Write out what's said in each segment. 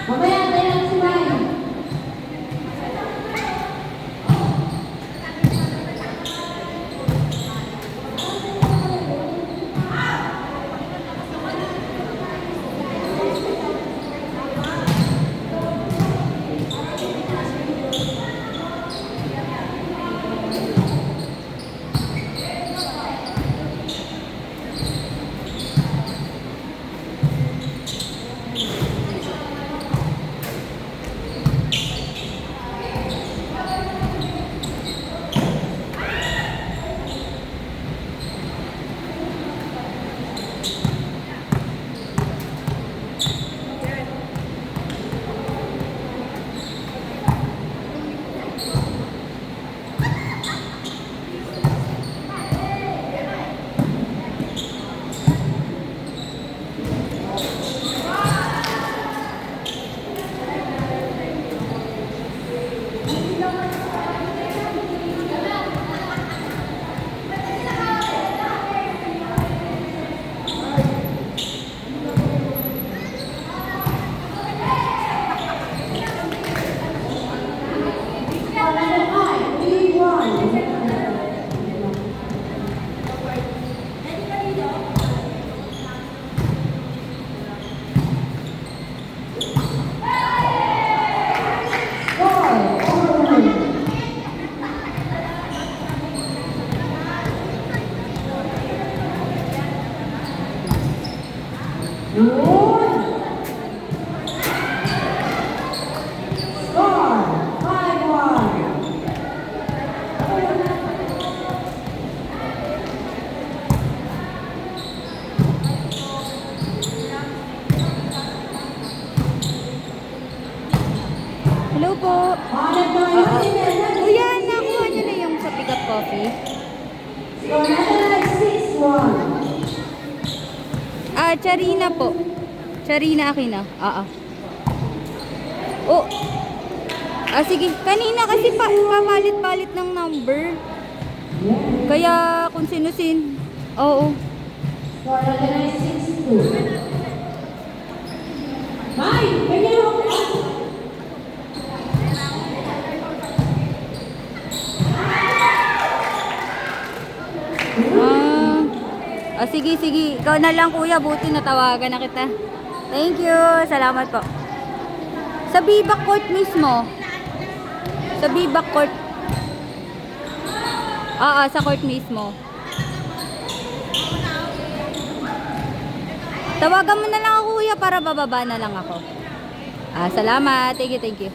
Mamaya tayo lang si Maya. Hello po. Kuya, nakuha niyo na yung sa pick up coffee? Charina po. Charina Aquino. Oh. Sige. Kanina kasi papalit-palit ng number. Kaya kung sino-sin. Oo. Sige, sige. Ikaw na lang kuya. Buti natawagan na kita. Thank you. Salamat po. Sa Bibac Court mismo. Sa Bibac Court. Sa court mismo. Tawagan mo na lang ako kuya para bababa na lang ako. Salamat. Thank you, thank you.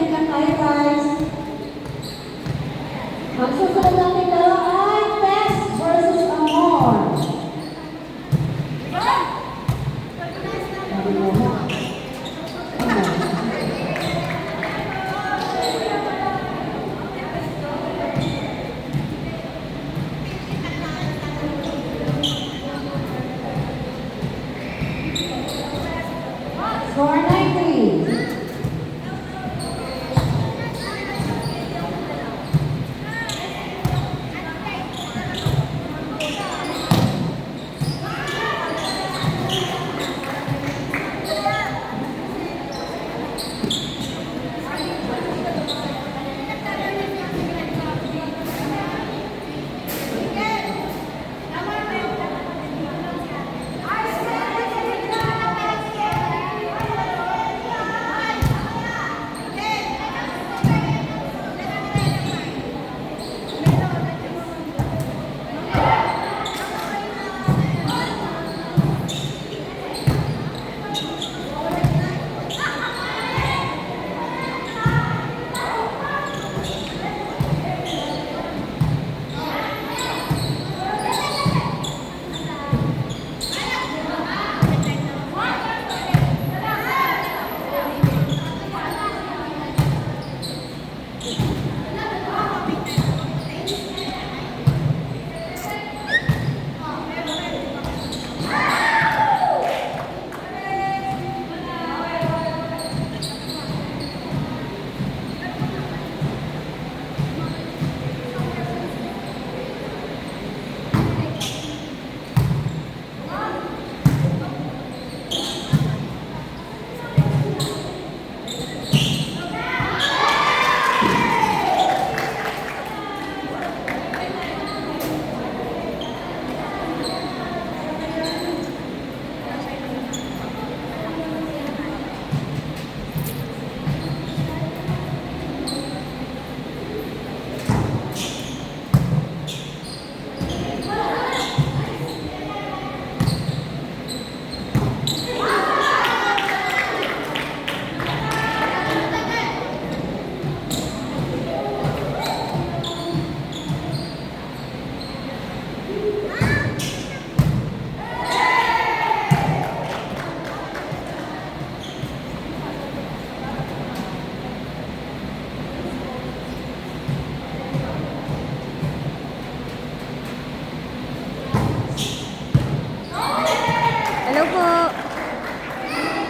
Lang tayo guys. Ang susunod natin laro ay Pest versus Amor. Score 9-3.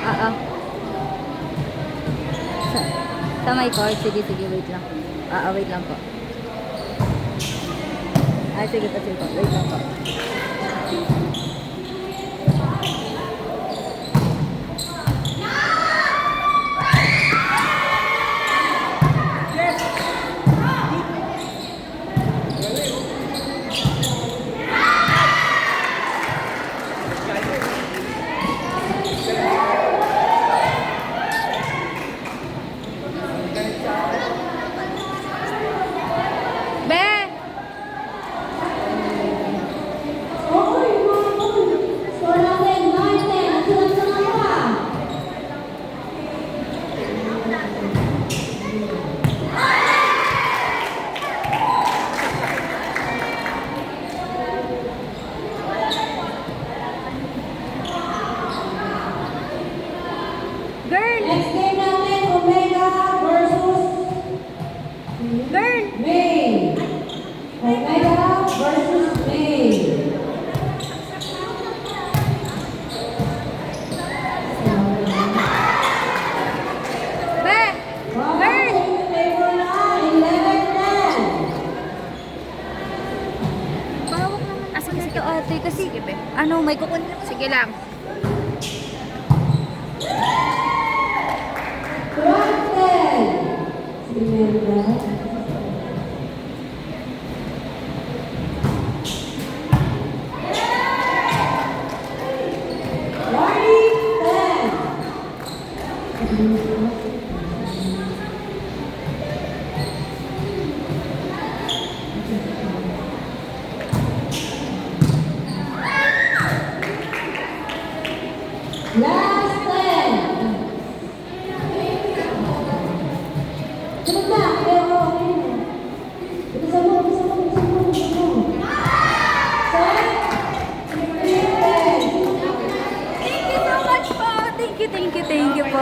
Oo. Sa may card. Sige, sige. Wait lang. Wait lang po. Sige po, sige po. Wait lang po. Be! Okay, mga boy. Score natin, 9-10. At sunod-sunod pa. Girl! Next game natin, Omega versus Girl! May. Omega versus May. Be! Girl! Favor na, 11-10. Bawak naman. Sige, sige. Ate, kasi ano, may kukun. Sige lang. 12-10. Remember? Last 10. Sunod na, pero okay na. Ito sa mo, ito sa mo, ito sa mo, ito sa mo. Set. 10. Thank you so much po. Thank you po.